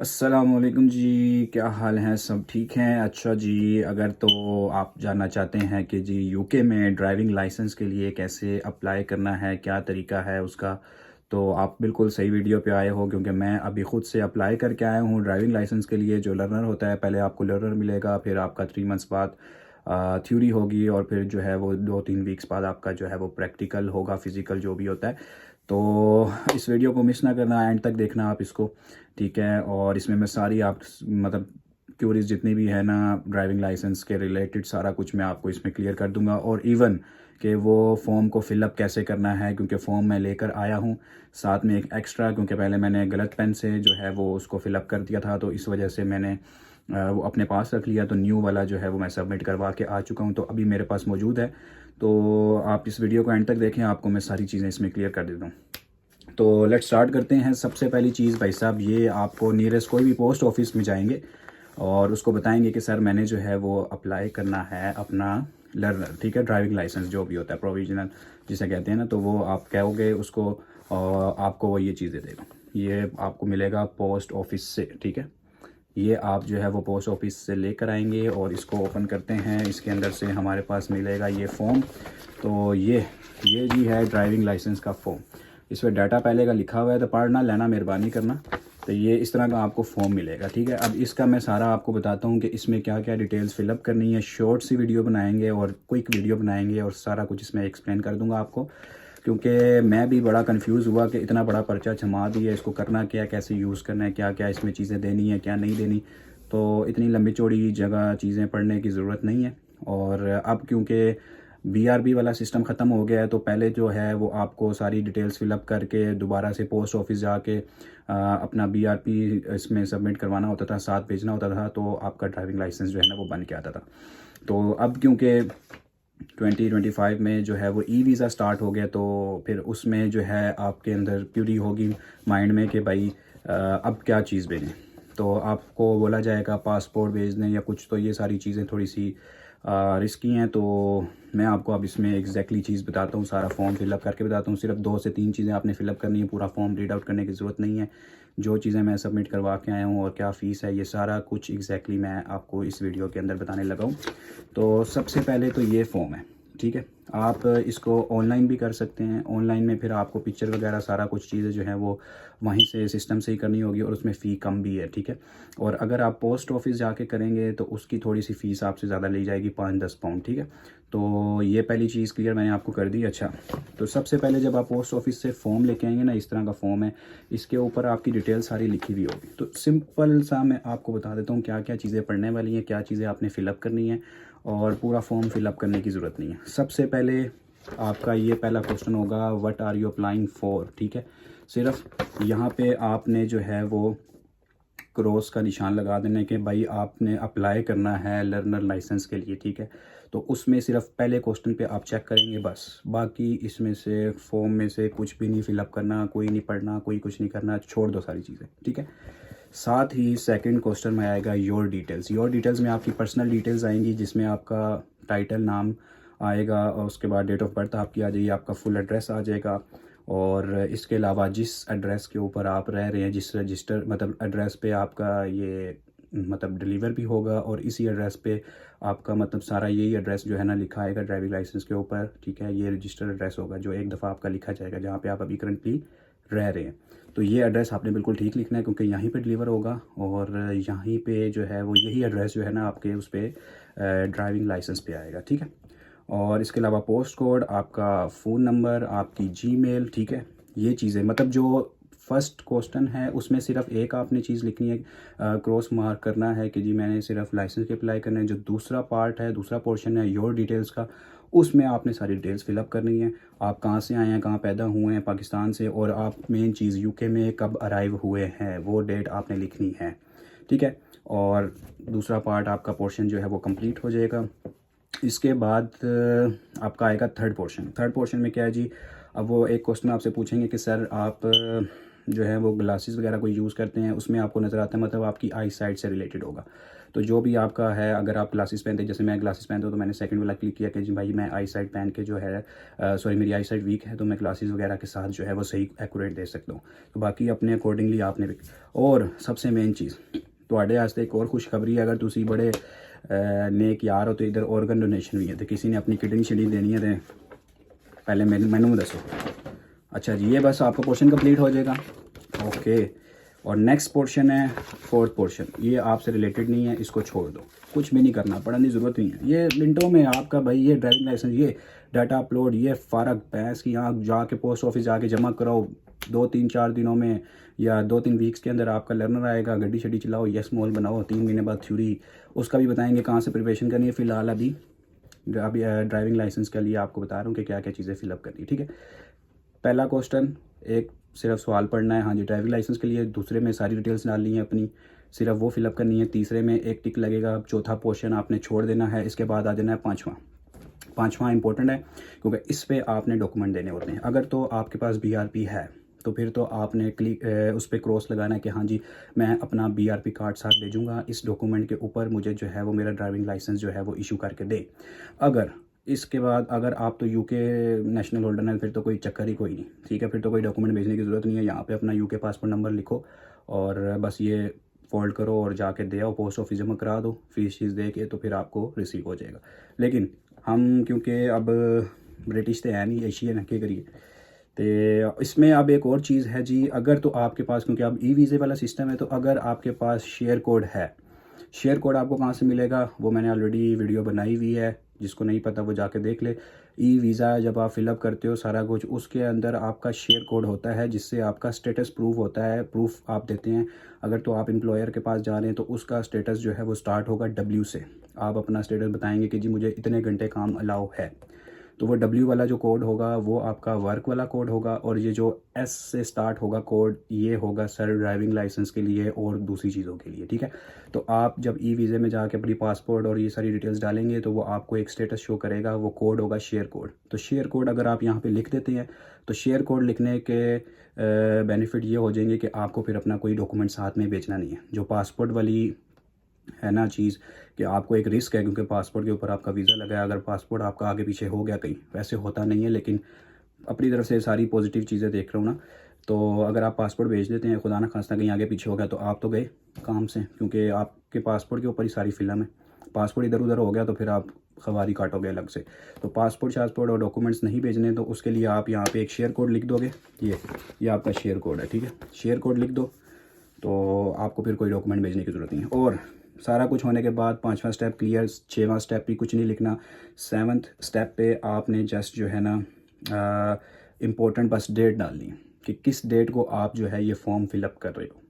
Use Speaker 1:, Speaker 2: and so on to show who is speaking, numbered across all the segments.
Speaker 1: अस्सलामुअलैकुम जी, क्या हाल हैं? सब ठीक हैं? अच्छा जी, अगर तो आप जानना चाहते हैं कि जी यूके में ड्राइविंग लाइसेंस के लिए कैसे अप्लाई करना है, क्या तरीका है उसका, तो आप बिल्कुल सही वीडियो पे आए हो, क्योंकि मैं अभी ख़ुद से अप्लाई करके आया हूँ ड्राइविंग लाइसेंस के लिए। जो लर्नर होता है, पहले आपको लर्नर मिलेगा, फिर आपका 3 मंथ्स बाद थ्योरी होगी, और फिर जो है वो 2-3 वीक्स बाद आपका जो है वो प्रैक्टिकल होगा, फिज़िकल जो भी होता है। तो इस वीडियो को मिस ना करना, एंड तक देखना आप इसको, ठीक है। और इसमें मैं सारी आप मतलब क्यूरीज जितनी भी है ना ड्राइविंग लाइसेंस के रिलेटेड, सारा कुछ मैं आपको इसमें क्लियर कर दूंगा। और इवन कि वो फॉर्म को फिलअप कैसे करना है, क्योंकि फॉर्म मैं लेकर आया हूँ साथ में एक एक्स्ट्रा, क्योंकि पहले मैंने गलत पेन से जो है वो उसको फिलअप कर दिया था, तो इस वजह से मैंने वो अपने पास रख लिया। तो न्यू वाला जो है वो मैं सबमिट करवा के आ चुका हूँ, तो अभी मेरे पास मौजूद है। तो आप इस वीडियो को एंड तक देखें, आपको मैं सारी चीज़ें इसमें क्लियर कर देता हूँ। तो लेट्स स्टार्ट करते हैं। सबसे पहली चीज़ भाई साहब, ये आपको नियरेस्ट कोई भी पोस्ट ऑफिस में जाएंगे और उसको बताएंगे कि सर मैंने जो है वो अप्लाई करना है अपना लर्नर, ठीक है, ड्राइविंग लाइसेंस जो भी होता है प्रोविजनल जिसे कहते हैं ना, तो वो आप कहोगे उसको और आपको वो ये चीज़ें देगा। ये आपको मिलेगा पोस्ट ऑफिस से, ठीक है। ये आप जो है वो पोस्ट ऑफिस से लेकर आएंगे और इसको ओपन करते हैं। इसके अंदर से हमारे पास मिलेगा ये फॉर्म। तो ये जी है ड्राइविंग लाइसेंस का फॉर्म। इस पर डाटा पहले का लिखा हुआ है, तो पढ़ना लेना मेहरबानी करना। तो ये इस तरह का आपको फॉर्म मिलेगा, ठीक है। अब इसका मैं सारा आपको बताता हूँ कि इसमें क्या क्या डिटेल्स फिलअप करनी है। शॉर्ट सी वीडियो बनाएंगे और क्विक वीडियो बनाएंगे और सारा कुछ इसमें एक्सप्लेन कर दूंगा आपको, क्योंकि मैं भी बड़ा कंफ्यूज हुआ कि इतना बड़ा पर्चा जमा दिया, इसको करना क्या, कैसे यूज़ करना है, क्या क्या इसमें चीज़ें देनी है, क्या नहीं देनी। तो इतनी लंबी चौड़ी जगह चीज़ें पढ़ने की ज़रूरत नहीं है। और अब क्योंकि बीआरबी वाला सिस्टम ख़त्म हो गया है, तो पहले जो है वो आपको सारी डिटेल्स फिलअप करके दोबारा से पोस्ट ऑफिस जाके अपना बीआरपी इसमें सबमिट करवाना होता था, साथ भेजना होता था, तो आपका ड्राइविंग लाइसेंस जो है ना वो बन के आता था। तो अब क्योंकि 2025 में जो है वो ई वीज़ा स्टार्ट हो गया, तो फिर उसमें जो है आपके अंदर क्यूरी होगी माइंड में कि भाई अब क्या चीज़ भेजें। तो आपको बोला जाएगा पासपोर्ट भेज दें या कुछ, तो ये सारी चीज़ें थोड़ी सी रिस्की हैं। तो मैं आपको अब इसमें एग्जैक्टली चीज़ बताता हूँ, सारा फॉर्म फिलअप करके बताता हूँ। सिर्फ 2 से 3 चीज़ें आपने फिलअप करनी है, पूरा फॉर्म रीड आउट करने की ज़रूरत नहीं है। जो चीज़ें मैं सबमिट करवा के आया हूँ और क्या फ़ीस है, ये सारा कुछ एग्जैक्टली मैं आपको इस वीडियो के अंदर बताने लगा हूँ। तो सबसे पहले तो ये फॉर्म है, ठीक है। आप इसको ऑनलाइन भी कर सकते हैं। ऑनलाइन में फिर आपको पिक्चर वगैरह सारा कुछ चीज़ें जो है वो वहीं से सिस्टम से ही करनी होगी, और उसमें फ़ी कम भी है, ठीक है। और अगर आप पोस्ट ऑफिस जाके करेंगे तो उसकी थोड़ी सी फ़ीस आपसे ज़्यादा ली जाएगी, 5-10 पाउंड, ठीक है। तो ये पहली चीज़ क्लियर मैंने आपको कर दी। अच्छा, तो सबसे पहले जब आप पोस्ट ऑफिस से फॉर्म लेके आएंगे ना, इस तरह का फॉर्म है, इसके ऊपर आपकी डिटेल सारी लिखी हुई होगी। तो सिंपल सा मैं आपको बता देता हूँ क्या क्या चीज़ें पढ़ने वाली हैं, क्या चीज़ें आपने फ़िलअप करनी है, और पूरा फॉर्म फिलअप करने की ज़रूरत नहीं है। सबसे पहले आपका ये पहला क्वेश्चन होगा, what are you applying for, ठीक है। सिर्फ यहाँ पे आपने जो है वो क्रॉस का निशान लगा देना कि भाई आपने अप्लाई करना है लर्नर लाइसेंस के लिए, ठीक है। तो उसमें सिर्फ पहले क्वेश्चन पे आप चेक करेंगे बस। बाकी इसमें से फॉर्म में से कुछ भी नहीं फिलअप करना, कोई नहीं पढ़ना, कोई कुछ नहीं करना, छोड़ दो सारी चीज़ें, ठीक है। साथ ही सेकंड क्वेश्चन में आएगा योर डिटेल्स। योर डिटेल्स में आपकी पर्सनल डिटेल्स आएंगी, जिसमें आपका टाइटल, नाम आएगा, और उसके बाद डेट ऑफ बर्थ आपकी आ जाएगी, आपका फुल एड्रेस आ जाएगा। और इसके अलावा जिस एड्रेस के ऊपर आप रह रहे हैं, जिस रजिस्टर मतलब एड्रेस पे आपका ये मतलब डिलीवर भी होगा, और इसी एड्रेस पे आपका मतलब सारा यही एड्रेस जो है ना लिखा आएगा ड्राइविंग लाइसेंस के ऊपर, ठीक है। ये रजिस्टर्ड एड्रेस होगा जो एक दफ़ा आपका लिखा जाएगा जहाँ पे आप अभी करंटली रह रहे हैं। तो ये एड्रेस आपने बिल्कुल ठीक लिखना है, क्योंकि यहीं पे डिलीवर होगा, और यहीं पे जो है वो यही एड्रेस जो है ना आपके उस पर ड्राइविंग लाइसेंस पे आएगा, ठीक है। और इसके अलावा पोस्ट कोड, आपका फ़ोन नंबर, आपकी जीमेल, ठीक है। ये चीज़ें मतलब जो फर्स्ट क्वेश्चन है उसमें सिर्फ एक आपने चीज़ लिखनी है, क्रॉस मार्क करना है कि जी मैंने सिर्फ लाइसेंस के अप्लाई करना है। जो दूसरा पार्ट है, दूसरा पोर्शन है योर डिटेल्स का, उसमें आपने सारी डिटेल्स फिलअप करनी है। आप कहाँ से आए हैं, कहाँ पैदा हुए हैं, पाकिस्तान से, और आप मेन चीज़ यूके में कब अराइव हुए हैं, वो डेट आपने लिखनी है, ठीक है। और दूसरा पार्ट आपका पोर्शन जो है वो कंप्लीट हो जाएगा। इसके बाद आपका आएगा थर्ड पोर्शन। थर्ड पोर्शन में क्या है जी, अब वो एक क्वेश्चन आपसे पूछेंगे कि सर आप जो है वो ग्लासेस वगैरह कोई यूज़ करते हैं, उसमें आपको नज़र आता है, मतलब आपकी आई साइट से रिलेटेड होगा। तो जो भी आपका है, अगर आप ग्लासेस पहनते हैं, जैसे मैं ग्लासेस पहनता हूँ तो मैंने सेकंड वाला क्लिक किया कि जी भाई मैं आई साइट पहन के जो है सॉरी मेरी आई साइट वीक है, तो मैं ग्लासेस वगैरह के साथ जो है वो सही एक्यूरेट दे सकता हूँ। तो बाकी अपने अकॉर्डिंगली आपने भी। और सबसे मेन चीज़ ਤੁਹਾਡੇ वास्ते एक और खुशखबरी है, अगर तुसी बड़े नेक यार हो तो इधर ऑर्गन डोनेशन भी है, तो किसी ने अपनी किडनी शिडनी देनी है तो पहले मैनू दसो। अच्छा जी, ये बस आपका पोर्शन कंप्लीट हो जाएगा। ओके, और नेक्स्ट पोर्शन है फोर्थ पोर्शन, ये आपसे रिलेटेड नहीं है, इसको छोड़ दो, कुछ भी नहीं करना, पढ़ने की ज़रूरत नहीं है। ये मिनटों में आपका भाई ये ड्राइविंग लाइसेंस, ये डाटा अपलोड, ये फ़र्क भैंस की यहाँ जाके पोस्ट ऑफिस जाके जमा कराओ, 2-3-4 दिनों में या 2-3 वीक्स के अंदर आपका लर्नर आएगा, गड्डी शड्डी चलाओ, यस मॉल बनाओ, 3 महीने बाद थ्योरी, उसका भी बताएंगे कहाँ से प्रिपरेशन करनी है। फ़िलहाल अभी ड्राइविंग लाइसेंस के लिए आपको बता रहा हूँ कि क्या क्या चीज़ें फिलअप करनी है, ठीक है। पहला क्वेश्चन, एक सिर्फ सवाल पढ़ना है, हाँ जी ड्राइविंग लाइसेंस के लिए। दूसरे में सारी डिटेल्स डालनी है अपनी, सिर्फ वो फिलअप करनी है। तीसरे में एक टिक लगेगा। चौथा पोर्शन आपने छोड़ देना है। इसके बाद आ जाना है पाँचवा इंपॉर्टेंट है, क्योंकि इस पर आपने डॉक्यूमेंट देने होते हैं। अगर तो आपके पास BRP है तो फिर तो आपने उस पर क्रॉस लगाना है कि हाँ जी मैं अपना BRP कार्ड साथ भेजूँगा, इस डॉक्यूमेंट के ऊपर मुझे जो है वो मेरा ड्राइविंग लाइसेंस जो है वो इशू करके दे। अगर इसके बाद अगर आप तो UK नेशनल होल्डर हैं, फिर तो कोई चक्कर ही कोई नहीं, ठीक है, फिर तो कोई डॉक्यूमेंट भेजने की ज़रूरत नहीं है। यहाँ पे अपना UK पासपोर्ट नंबर लिखो और बस ये फोल्ड करो और जाके दे आओ, पोस्ट ऑफिस जमा करा दो, फीस दे के, तो फिर आपको रिसीव हो जाएगा। लेकिन हम क्योंकि अब ब्रिटिश तो है नहीं, एशियन है, क्या करिए। तो इसमें अब एक और चीज़ है जी, अगर तो आपके पास, क्योंकि अब वीज़े वाला सिस्टम है, तो अगर आपके पास शेयर कोड है, शेयर कोड आपको कहाँ से मिलेगा वो मैंने ऑलरेडी वीडियो बनाई हुई है, जिसको नहीं पता वो जाके देख ले। वीज़ा जब आप फिलअप करते हो सारा कुछ, उसके अंदर आपका शेयर कोड होता है, जिससे आपका स्टेटस प्रूफ होता है, प्रूफ आप देते हैं। अगर तो आप एम्प्लॉयर के पास जा रहे हैं तो उसका स्टेटस जो है वो स्टार्ट होगा W से। आप अपना स्टेटस बताएंगे कि जी मुझे इतने घंटे काम अलाउ है, तो वो W वाला जो कोड होगा वो आपका वर्क वाला कोड होगा, और ये जो S से स्टार्ट होगा कोड, ये होगा सर ड्राइविंग लाइसेंस के लिए और दूसरी चीज़ों के लिए, ठीक है। तो आप जब वीज़े में जाके अपनी पासपोर्ट और ये सारी डिटेल्स डालेंगे तो वो आपको एक स्टेटस शो करेगा, वो कोड होगा शेयर कोड। तो शेयर कोड अगर आप यहाँ पे लिख देते हैं तो शेयर कोड लिखने के बेनिफिट ये हो जाएंगे कि आपको फिर अपना कोई डॉक्यूमेंट साथ में बेचना नहीं है। जो पासपोर्ट वाली है ना चीज़, कि आपको एक रिस्क है क्योंकि पासपोर्ट के ऊपर आपका वीज़ा लगा है, अगर पासपोर्ट आपका आगे पीछे हो गया कहीं, वैसे होता नहीं है, लेकिन अपनी तरफ से सारी पॉजिटिव चीज़ें देख रहा हूँ ना, तो अगर आप पासपोर्ट भेज देते हैं, खुदा ना खास्ता कहीं आगे पीछे हो गया, तो आप तो गए काम से, क्योंकि आपके पासपोर्ट के ऊपर ही सारी फिल्म है। पासपोर्ट इधर उधर हो गया तो फिर आप खबारी काटोगे अलग से। तो पासपोर्ट शासपोर्ट और डॉक्यूमेंट्स नहीं भेजने, तो उसके लिए आप यहाँ पे एक शेयर कोड लिख दोगे, ये आपका शेयर कोड है, ठीक है। शेयर कोड लिख दो तो आपको फिर कोई डॉक्यूमेंट भेजने की ज़रूरत नहीं है। और सारा कुछ होने के बाद 5वां स्टेप क्लियर, 6वां स्टेप भी कुछ नहीं लिखना। 7th स्टेप पे आपने जस्ट जो है ना इम्पोर्टेंट बस डेट डालनी है कि किस डेट को आप जो है ये फॉर्म फिलअप कर रहे हो,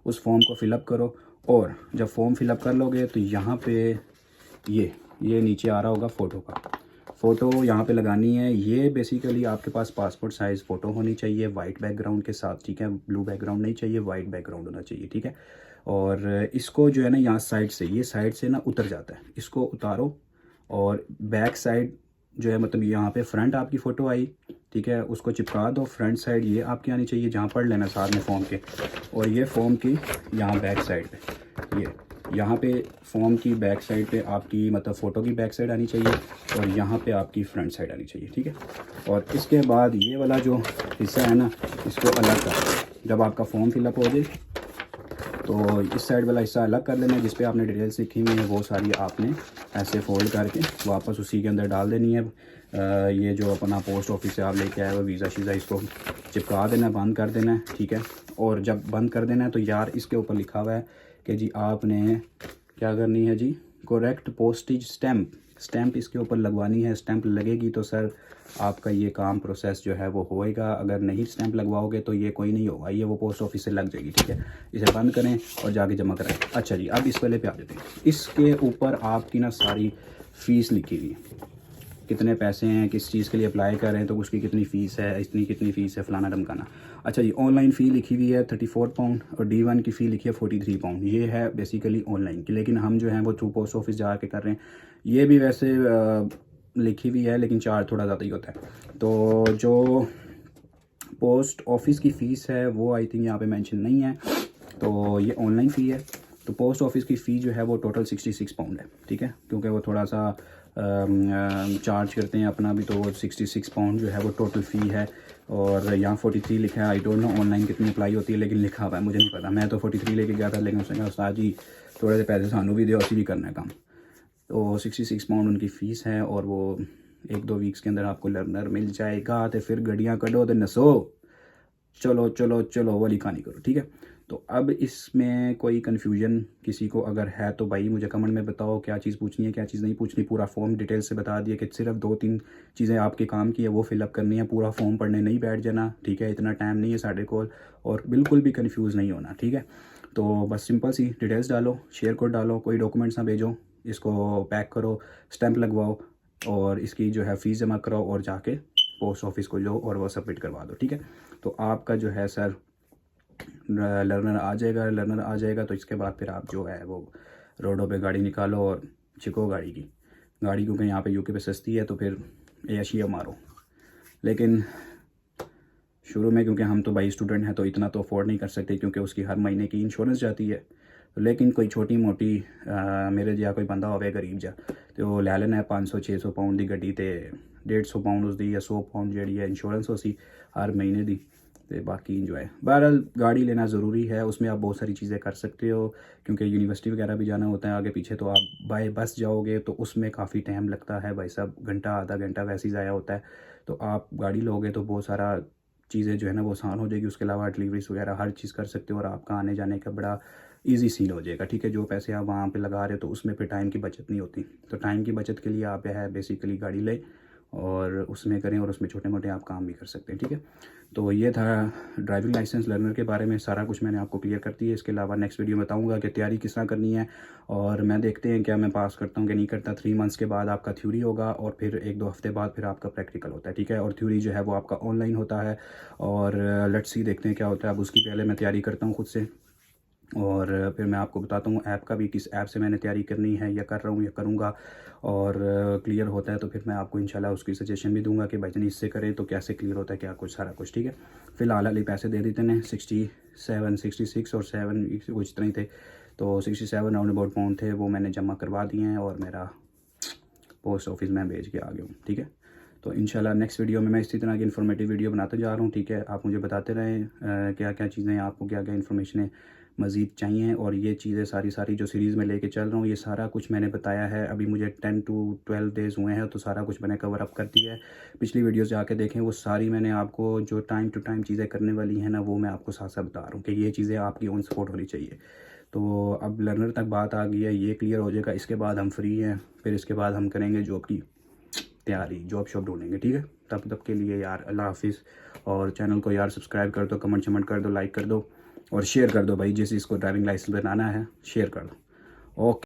Speaker 1: उस फॉर्म को फिलअप करो। और जब फॉर्म फिलअप कर लोगे तो यहाँ पे ये नीचे आ रहा होगा फ़ोटो का, फ़ोटो यहाँ पे लगानी है। ये बेसिकली आपके पास पासपोर्ट साइज़ फ़ोटो होनी चाहिए वाइट बैकग्राउंड के साथ, ठीक है। ब्लू बैकग्राउंड नहीं चाहिए, वाइट बैकग्राउंड होना चाहिए, ठीक है। और इसको जो है ना यहाँ साइड से, ये साइड से ना उतर जाता है, इसको उतारो और बैक साइड जो है, मतलब यहाँ पे फ्रंट आपकी फ़ोटो आई, ठीक है, उसको चिपका दो। फ्रंट साइड ये आपकी आनी चाहिए, जहाँ पढ़ लेना साथ में फॉर्म के। और ये फॉर्म की यहाँ बैक साइड पे, ये यहाँ पे फॉर्म की बैक साइड पे आपकी मतलब फ़ोटो की बैक साइड आनी चाहिए, और यहाँ पे आपकी फ्रंट साइड आनी चाहिए, ठीक है। और इसके बाद ये वाला जो हिस्सा है ना, इसको अलग कर, जब आपका फॉर्म फिलअप हो जाए तो इस साइड वाला हिस्सा अलग कर लेना है, जिस पे आपने डिटेल्स लिखी हुई है वो सारी आपने ऐसे फोल्ड करके वापस उसी के अंदर डाल देनी है। ये जो अपना पोस्ट ऑफिस से आप लेके आए हुए वीज़ा शीज़ा, इसको चिपका देना है, बंद कर देना है, ठीक है। और जब बंद कर देना है तो यार इसके ऊपर लिखा हुआ है कि जी आपने क्या करनी है जी, करेक्ट पोस्टेज स्टैम्प इसके ऊपर लगवानी है। स्टैम्प लगेगी तो सर आपका ये काम प्रोसेस जो है वो होएगा। अगर नहीं स्टैम्प लगवाओगे तो ये कोई नहीं होगा, ये वो पोस्ट ऑफिस से लग जाएगी, ठीक है। इसे बंद करें और जाके जमा कराएं। अच्छा जी, अब इस वाले पे आ जाते हैं। इसके ऊपर आपकी ना सारी फ़ीस लिखी हुई है, कितने पैसे हैं, किस चीज़ के लिए अप्लाई कर रहे हैं, तो उसकी कितनी फ़ीस है, इतनी कितनी फ़ीस है, फ़लाना ढमकाना। अच्छा जी, ऑनलाइन फ़ी लिखी हुई है 34 पाउंड और D1 की फ़ी लिखी है 43 पाउंड। ये है बेसिकली ऑनलाइन की, लेकिन हम जो हैं वो थ्रू पोस्ट ऑफिस जा के कर रहे हैं। ये भी वैसे लिखी हुई है, लेकिन चार्ज थोड़ा ज़्यादा ही होता है। तो जो पोस्ट ऑफिस की फ़ीस है वो आई थिंक यहाँ पे मेंशन नहीं है, तो ये ऑनलाइन फ़ी है। तो पोस्ट ऑफिस की फ़ी जो है वो टोटल 66 पाउंड है, ठीक है, क्योंकि वो थोड़ा सा चार्ज करते हैं अपना भी, तो वो 66 पाउंड जो है वो टोटल फ़ी है। और यहाँ 43 लिखा है, आई डोंट नो ऑनलाइन कितनी अप्लाई होती है, लेकिन लिखा हुआ है, मुझे नहीं पता। मैं तो 43 लेके गया था, लेकिन उसने कहा उस्ताद जी थोड़े से पैसे सानू भी दे, उसी भी करना है काम। तो 66 पाउंड उनकी फ़ीस है, और वो 1-2 वीक्स के अंदर आपको लर्नर मिल जाएगा। तो फिर गड्डियाँ कढ़ो तो नसो, चलो चलो चलो वाली कहानी करो, ठीक है। तो अब इसमें कोई कन्फ्यूजन किसी को अगर है तो भाई मुझे कमेंट में बताओ, क्या चीज़ पूछनी है, क्या चीज़ नहीं पूछनी। पूरा फॉर्म डिटेल से बता दिया कि सिर्फ 2-3 चीज़ें आपके काम की है वो फिलअप करनी है, पूरा फॉर्म पढ़ने नहीं बैठ जाना, ठीक है, इतना टाइम नहीं है साढ़े को, और बिल्कुल भी कन्फ्यूज़ नहीं होना, ठीक है। तो बस सिंपल सी डिटेल्स डालो, शेयर कोड डालो, कोई डॉक्यूमेंट्स ना भेजो, इसको पैक करो, स्टैंप लगवाओ, और इसकी जो है फ़ीस जमा कराओ, और जाके पोस्ट ऑफिस को जाओ और वो सबमिट करवा दो, ठीक है। तो आपका जो है सर लर्नर आ जाएगा। लर्नर आ जाएगा तो इसके बाद फिर आप जो है वो रोडों पे गाड़ी निकालो और छिको गाड़ी की गाड़ी, क्योंकि यहाँ पे यूके पे सस्ती है, तो फिर ऐशिया मारो। लेकिन शुरू में क्योंकि हम तो भाई स्टूडेंट हैं तो इतना तो अफोर्ड नहीं कर सकते, क्योंकि उसकी हर महीने की इंश्योरेंस जाती है। लेकिन कोई छोटी मोटी मेरे जहाँ कोई बंदा होवे गरीब जा, तो ले लेना है 500-600 पाउंड की गड्डी, तो 150 पाउंड उसकी या 100 पाउंड जी है इंश्योरेंस उसी हर महीने की, तो बाकी इंजॉय। बहरहाल गाड़ी लेना ज़रूरी है, उसमें आप बहुत सारी चीज़ें कर सकते हो, क्योंकि यूनिवर्सिटी वगैरह भी जाना होता है आगे पीछे। तो आप बाय बस जाओगे तो उसमें काफ़ी टाइम लगता है भाई साहब, घंटा आधा घंटा वैसे ही ज़ाया होता है। तो आप गाड़ी लोगे तो बहुत सारा चीज़ें जो है ना वो आसान हो जाएगी। उसके अलावा डिलीवरीज वगैरह हर चीज़ कर सकते हो, और आपका आने जाने का बड़ा ईजी सीन हो जाएगा, ठीक है। जो पैसे आप वहाँ पे लगा रहे हो तो उसमें फिर टाइम की बचत नहीं होती। तो टाइम की बचत के लिए आप है बेसिकली गाड़ी लें और उसमें करें, और उसमें छोटे मोटे आप काम भी कर सकते हैं, ठीक है। तो ये था ड्राइविंग लाइसेंस लर्नर के बारे में, सारा कुछ मैंने आपको क्लियर कर दिया। इसके अलावा नेक्स्ट वीडियो में बताऊंगा कि तैयारी किस तरह करनी है, और मैं देखते हैं क्या मैं पास करता हूँ कि नहीं करता। 3 मंथ्स के बाद आपका थ्योरी होगा, और फिर 1-2 हफ्ते बाद फिर आपका प्रैक्टिकल होता है, ठीक है। और थ्योरी जो है वो आपका ऑनलाइन होता है, और लेट्स सी देखते हैं क्या होता है। अब उसकी पहले मैं तैयारी करता हूँ खुद से, और फिर मैं आपको बताता हूँ ऐप का भी, किस ऐप से मैंने तैयारी करनी है या कर रहा हूँ या करूँगा। और क्लियर होता है तो फिर मैं आपको इंशाल्लाह उसकी सजेशन भी दूंगा कि भाई जान इससे करें तो कैसे क्लियर होता है, क्या कुछ सारा कुछ, ठीक है। फिलहाल अली पैसे दे देते हैं 67, 66 और 7 कुछ इतना ही थे, तो 67 राउंड अबाउट पाउंड थे, वो मैंने जमा करवा दिए हैं, और मेरा पोस्ट ऑफिस में भेज के आ गया हूँ, ठीक है। तो इंशाल्लाह नेक्स्ट वीडियो में मैं इसी तरह की इन्फॉर्मेटिव वीडियो बनाते जा रहा हूँ, ठीक है। आप मुझे बताते रहें क्या क्या चीज़ें, आपको क्या क्या इन्फॉर्मेशन मज़ीद चाहिए। और ये चीज़ें सारी जो सीरीज़ में लेके चल रहा हूँ, ये सारा कुछ मैंने बताया है। अभी मुझे 10 to 12 डेज़ हुए हैं, तो सारा कुछ मैंने कवर अप कर दिया है। पिछली वीडियोस जाके देखें, वो सारी मैंने आपको जो टाइम टू टाइम चीज़ें करने वाली हैं ना, वो मैं आपको साथ साथ बता रहा हूँ कि ये चीज़ें आपकी ऑन सपोर्ट होनी चाहिए। तो अब लर्नर तक बात आ गई है, ये क्लियर हो जाएगा, इसके बाद हम फ्री हैं। फिर इसके बाद हम करेंगे जॉब की तैयारी, जॉब शॉप ढूंढेंगे, ठीक है। तब के लिए यार अल्लाह हाफिज़। और चैनल को यार सब्सक्राइब कर दो, कमेंट शमेंट कर दो, लाइक कर दो, और शेयर कर दो भाई, जिस इसको ड्राइविंग लाइसेंस बनाना है शेयर कर दो। ओके।